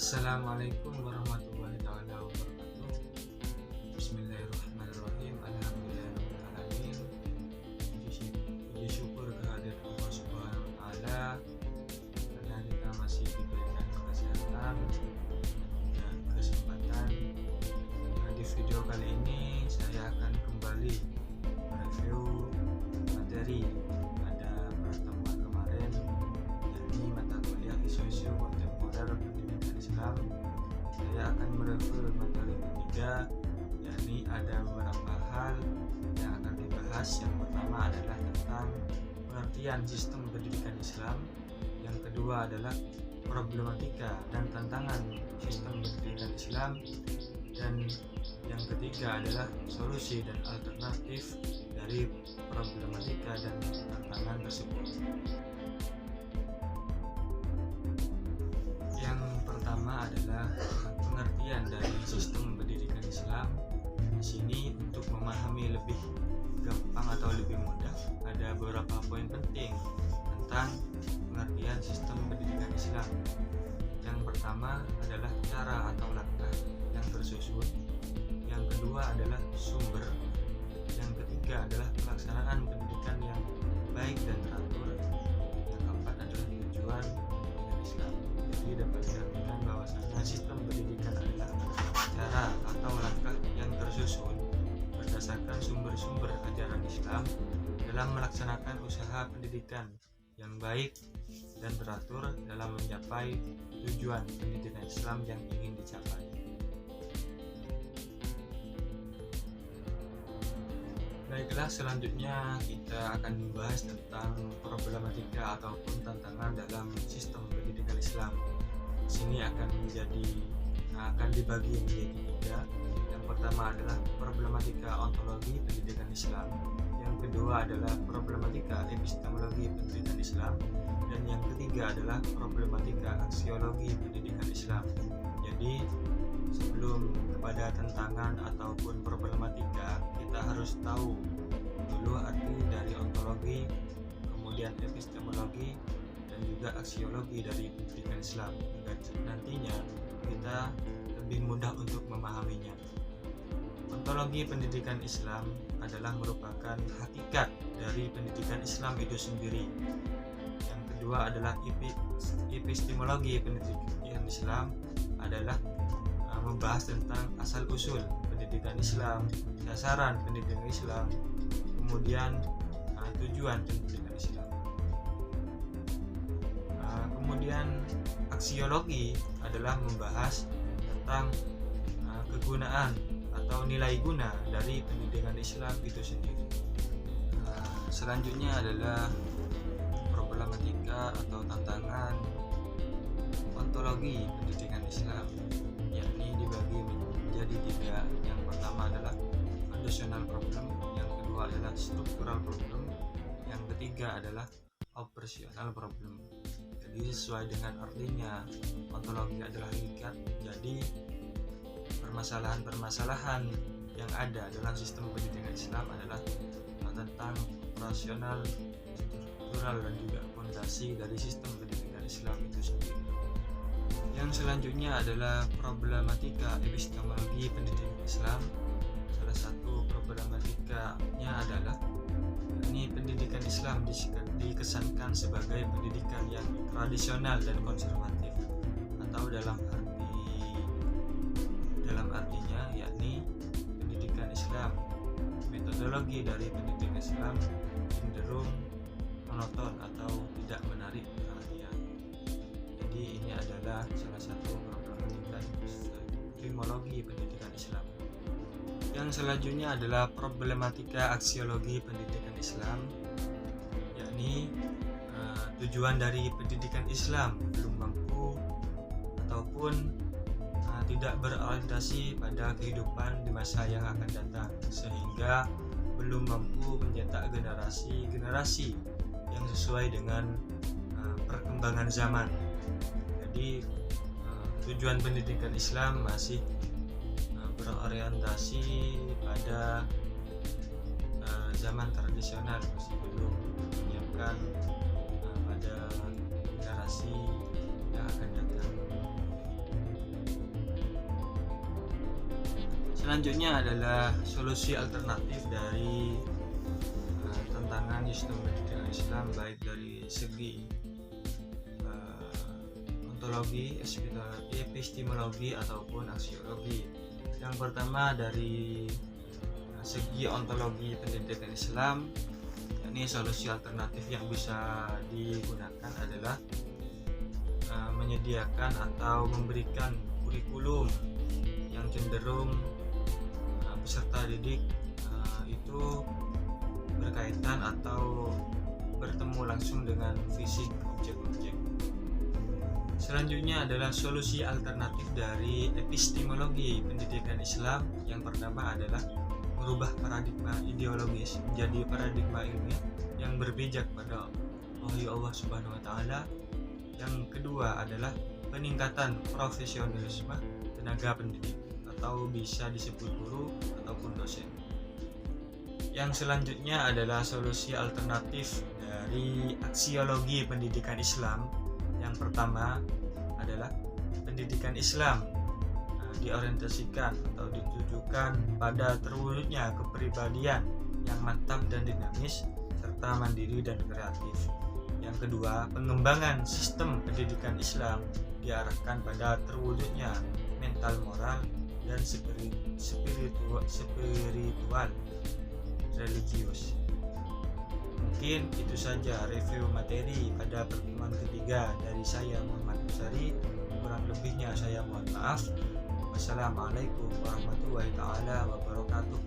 Assalamualaikum warahmatullahi taala wabarakatuh. Bismillahirrahmanirrahim. Alhamdulillahirabbil alamin. Puji syukur kehadirat Allah Subhanahu wa taala karena kita masih diberikan kesehatan dan kesempatan. Di video kali ini saya akan kembali mereview materi pada pertemuan kemarin, yakni mata kuliah isu-isu kontemporer pendidikan Islam. Saya akan mereview materi ketiga, yakni ada beberapa hal yang akan dibahas. Yang pertama adalah tentang pengertian sistem pendidikan Islam, yang kedua adalah problematika dan tantangan sistem pendidikan Islam, dan yang ketiga adalah solusi dan alternatif dari problematika dan tantangan tersebut. Yang pertama adalah pengertian dari sistem pendidikan Islam. Di sini untuk memahami lebih gampang atau lebih mudah, ada beberapa poin penting tentang pengertian sistem pendidikan Islam. Yang pertama adalah cara atau langkah yang tersusun. Yang kedua adalah sumber. Yang ketiga adalah pelaksanaan pendidikan yang baik dan teratur. Yang keempat adalah tujuan pendidikan Islam. Jadi dapat diartikan bahwasanya sistem pendidikan adalah cara atau langkah yang tersusun berdasarkan sumber-sumber ajaran Islam dalam melaksanakan usaha pendidikan yang baik dan teratur dalam mencapai tujuan pendidikan Islam yang ingin dicapai. Baiklah, selanjutnya kita akan membahas tentang problematika ataupun tantangan dalam sistem pendidikan Islam. Di sini akan dibagi menjadi tiga. Yang pertama adalah problematika ontologi pendidikan Islam. Yang kedua adalah problematika epistemologi pendidikan Islam, dan yang ketiga adalah problematika aksiologi pendidikan Islam. Jadi sebelum kepada tantangan ataupun problematika, kita harus tahu dulu arti dari ontologi, kemudian epistemologi, dan juga aksiologi dari pendidikan Islam, agar nantinya kita lebih mudah untuk memahaminya. Ontologi pendidikan Islam adalah merupakan hakikat dari pendidikan Islam itu sendiri. Yang kedua adalah epistemologi pendidikan Islam, adalah membahas tentang asal-usul pendidikan Islam, sasaran pendidikan Islam, kemudian tujuan pendidikan Islam. Kemudian aksiologi adalah membahas tentang kegunaan atau nilai guna dari pendidikan Islam itu sendiri. Selanjutnya adalah problematika atau tantangan ontologi pendidikan Islam, yakni dibagi menjadi tiga. Yang pertama adalah foundational problem, yang kedua adalah structural problem, yang ketiga adalah operational problem. Jadi sesuai dengan artinya, ontologi adalah hakikat. Jadi permasalahan-permasalahan yang ada dalam sistem pendidikan Islam adalah tentang operasional, struktural, dan juga fondasi dari sistem pendidikan Islam itu sendiri. Yang selanjutnya adalah problematika epistemologi pendidikan Islam. Salah satu problematikanya adalah ini pendidikan Islam dikesankan sebagai pendidikan yang tradisional dan konservatif, atau dalam artinya yakni pendidikan Islam, metodologi dari pendidikan Islam cenderung monoton atau tidak menarik perhatian. Jadi ini adalah salah satu problematika epistemologi pendidikan Islam. Yang selanjutnya adalah problematika aksiologi pendidikan Islam, yakni tujuan dari pendidikan Islam belum mampu ataupun tidak berorientasi pada kehidupan di masa yang akan datang, sehingga belum mampu mencetak generasi yang sesuai dengan perkembangan zaman. Jadi tujuan pendidikan Islam masih berorientasi pada zaman tradisional, masih belum menyiapkan pada generasi yang akan datang. Selanjutnya adalah solusi alternatif dari tantangan sistem pendidikan Islam, baik dari segi ontologi, epistemologi ataupun aksiologi. Yang pertama dari segi ontologi pendidikan Islam, yakni solusi alternatif yang bisa digunakan adalah menyediakan atau memberikan kurikulum yang cenderung peserta didik itu berkaitan atau bertemu langsung dengan fisik objek-objek. Selanjutnya adalah solusi alternatif dari epistemologi pendidikan Islam. Yang pertama adalah merubah paradigma ideologis menjadi paradigma ilmiah yang berpijak pada wahyu Allah Subhanahu wa taala. Yang kedua adalah peningkatan profesionalisme tenaga pendidik atau bisa disebut guru ataupun dosen. Yang selanjutnya adalah solusi alternatif dari aksiologi pendidikan Islam. Yang pertama adalah pendidikan Islam diorientasikan atau ditujukan pada terwujudnya kepribadian yang mantap dan dinamis serta mandiri dan kreatif. Yang kedua, pengembangan sistem pendidikan Islam diarahkan pada terwujudnya mental moral dan spiritual religius. Mungkin itu saja review materi pada pertemuan ketiga dari saya, Muhammad Musari. Kurang lebihnya saya mohon maaf. Wassalamualaikum warahmatullahi wabarakatuh.